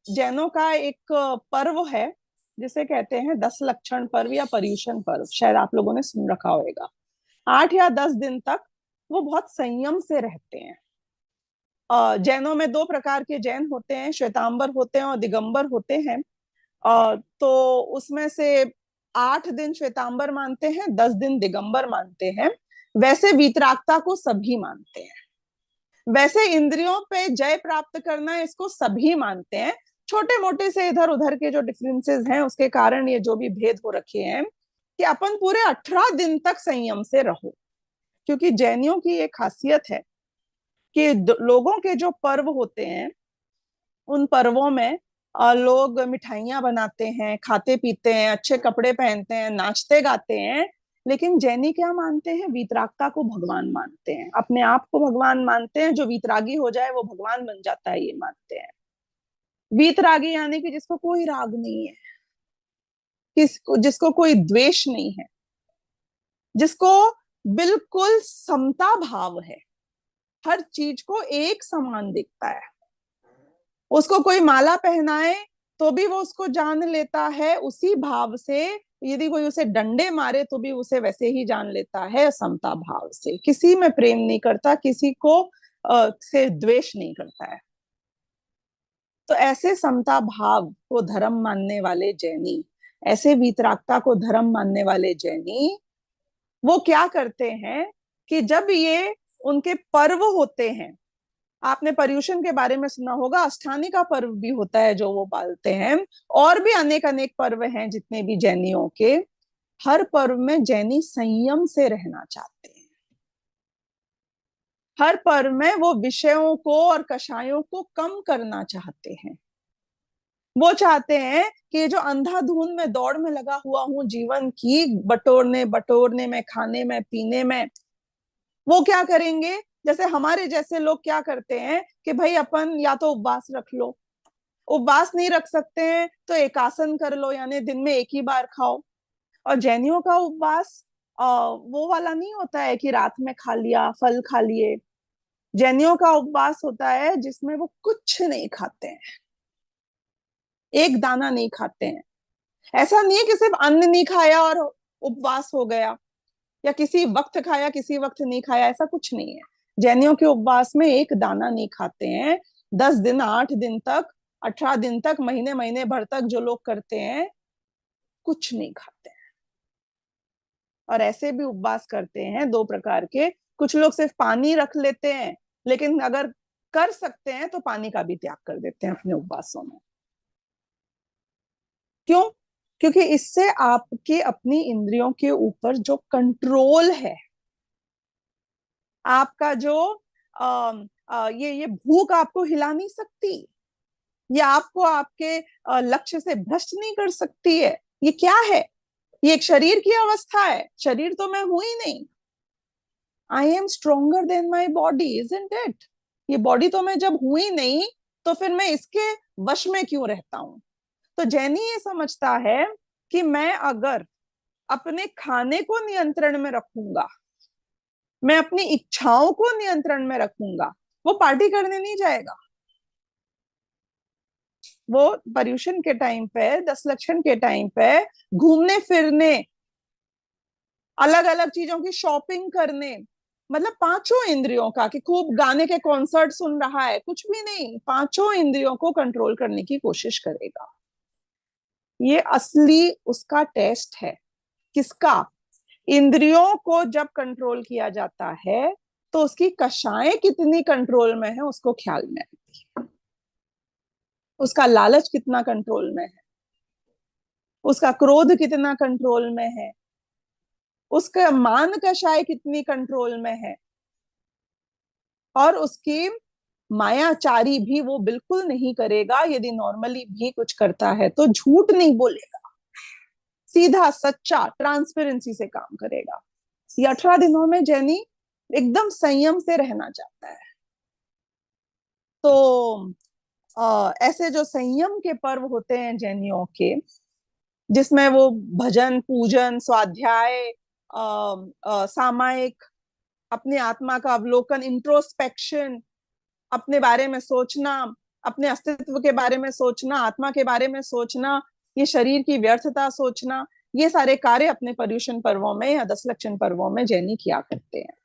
जैनों का एक पर्व है जिसे कहते हैं 10 लक्षण पर्व या पर्युषण पर्व, शायद आप लोगों ने सुन रखा होगा। 8 या 10 दिन तक वो बहुत संयम से रहते हैं। जैनों में दो प्रकार के जैन होते हैं, श्वेतांबर होते हैं और दिगंबर होते हैं। तो उसमें से 8 दिन श्वेतांबर मानते हैं, 10 दिन दिगंबर मानते हैं। वैसे वीतरागता को सभी मानते हैं। वैसे इंद्रियों पे जय प्राप्त करना इसको सभी मानते हैं। छोटे मोटे से इधर उधर के जो डिफरेंसेस हैं उसके कारण ये जो भी भेद हो रखे हैं कि अपन पूरे 18 दिन तक संयम से रहो। क्योंकि जैनियों की एक खासियत है कि लोगों के जो पर्व होते हैं उन पर्वों में लोग मिठाइयां बनाते हैं, खाते पीते हैं, अच्छे कपड़े पहनते हैं, नाचते गाते हैं। लेकिन जैनी क्या मानते हैं? वीतरागता को भगवान मानते हैं, अपने आप को भगवान मानते हैं। जो वीतरागी हो जाए वो भगवान बन जाता है, ये मानते हैं। वीतरागी यानी कि जिसको कोई राग नहीं है, जिसको कोई द्वेष नहीं है, जिसको बिल्कुल समता भाव है, हर चीज को एक समान दिखता है। उसको कोई माला पहनाए तो भी वो उसको जान लेता है उसी भाव से। यदि कोई उसे डंडे मारे तो भी उसे वैसे ही जान लेता है, समता भाव से। किसी में प्रेम नहीं करता, किसी को से द्वेष नहीं करता है। तो ऐसे समता भाव को धर्म मानने वाले जैनी, ऐसे वीतरागता को धर्म मानने वाले जैनी, वो क्या करते हैं कि जब ये उनके पर्व होते हैं, आपने पर्युषण के बारे में सुना होगा, अष्टानी का पर्व भी होता है जो वो पालते हैं, और भी अनेक अनेक पर्व हैं जितने भी जैनियों के। हर पर्व में जैनी संयम से रहना चाहते हैं। हर पर्व में वो विषयों को और कषायों को कम करना चाहते हैं। वो चाहते हैं कि जो अंधाधुंध में दौड़ में लगा हुआ हूं जीवन की, बटोरने बटोरने में, खाने में, पीने में, वो क्या करेंगे? जैसे हमारे जैसे लोग क्या करते हैं कि भाई अपन या तो उपवास रख लो, उपवास नहीं रख सकते हैं तो एकासन कर लो, यानी दिन में एक ही बार खाओ। और जैनियों का उपवास वो वाला नहीं होता है कि रात में खा लिया, फल खा लिए। जैनियों का उपवास होता है जिसमें वो कुछ नहीं खाते हैं, एक दाना नहीं खाते हैं। ऐसा नहीं है कि सिर्फ अन्न नहीं खाया और उपवास हो गया, या किसी वक्त खाया किसी वक्त नहीं खाया, ऐसा कुछ नहीं है। जैनियों के उपवास में एक दाना नहीं खाते हैं। 10 दिन, 8 दिन तक, 18 दिन तक, महीने महीने भर तक जो लोग करते हैं, कुछ नहीं खाते हैं। और ऐसे भी उपवास करते हैं दो प्रकार के। कुछ लोग सिर्फ पानी रख लेते हैं, लेकिन अगर कर सकते हैं तो पानी का भी त्याग कर देते हैं अपने उपवासों में। क्यों? क्योंकि इससे आपके अपनी इंद्रियों के ऊपर जो कंट्रोल है, आपका जो ये भूख आपको हिला नहीं सकती, ये आपको आपके लक्ष्य से भ्रष्ट नहीं कर सकती है। ये क्या है? ये एक शरीर की अवस्था है, शरीर तो मैं हूं ही नहीं। I am stronger then my body, isn't it? ये बॉडी तो मैं जब हूं ही नहीं, तो फिर मैं इसके वश में क्यों रहता हूं? तो जैनी ये समझता है कि मैं अगर अपने खाने को नियंत्रण में रखूंगा, मैं अपनी इच्छाओं को नियंत्रण में रखूंगा, वो पार्टी करने नहीं जाएगा। वो पर्यूषण के टाइम पे, 10 लक्षण के टाइम पे घूमने फिरने, अलग अलग चीजों की शॉपिंग करने, मतलब पांचों इंद्रियों का, कि खूब गाने के कॉन्सर्ट सुन रहा है, कुछ भी नहीं, पांचों इंद्रियों को कंट्रोल करने की कोशिश करेगा। ये असली उसका टेस्ट है। किसका? इंद्रियों को जब कंट्रोल किया जाता है तो उसकी कषाएं कितनी कंट्रोल में है उसको ख्याल में आती है। उसका लालच कितना कंट्रोल में है, उसका क्रोध कितना कंट्रोल में है, उसका मान कषाय कितनी कंट्रोल में है, और उसकी मायाचारी भी वो बिल्कुल नहीं करेगा। यदि नॉर्मली भी कुछ करता है तो झूठ नहीं बोलेगा, सीधा सच्चा ट्रांसपेरेंसी से काम करेगा। ये 18 दिनों में जैनी एकदम संयम से रहना चाहता है। तो ऐसे जो संयम के पर्व होते हैं जैनियों के, जिसमें वो भजन, पूजन, स्वाध्याय, सामायिक, अपने आत्मा का अवलोकन, इंट्रोस्पेक्शन, अपने बारे में सोचना, अपने अस्तित्व के बारे में सोचना, आत्मा के बारे में सोचना, ये शरीर की व्यर्थता सोचना, ये सारे कार्य अपने पर्युषण पर्वों में या 10 लक्षण पर्वों में जैनी किया करते हैं।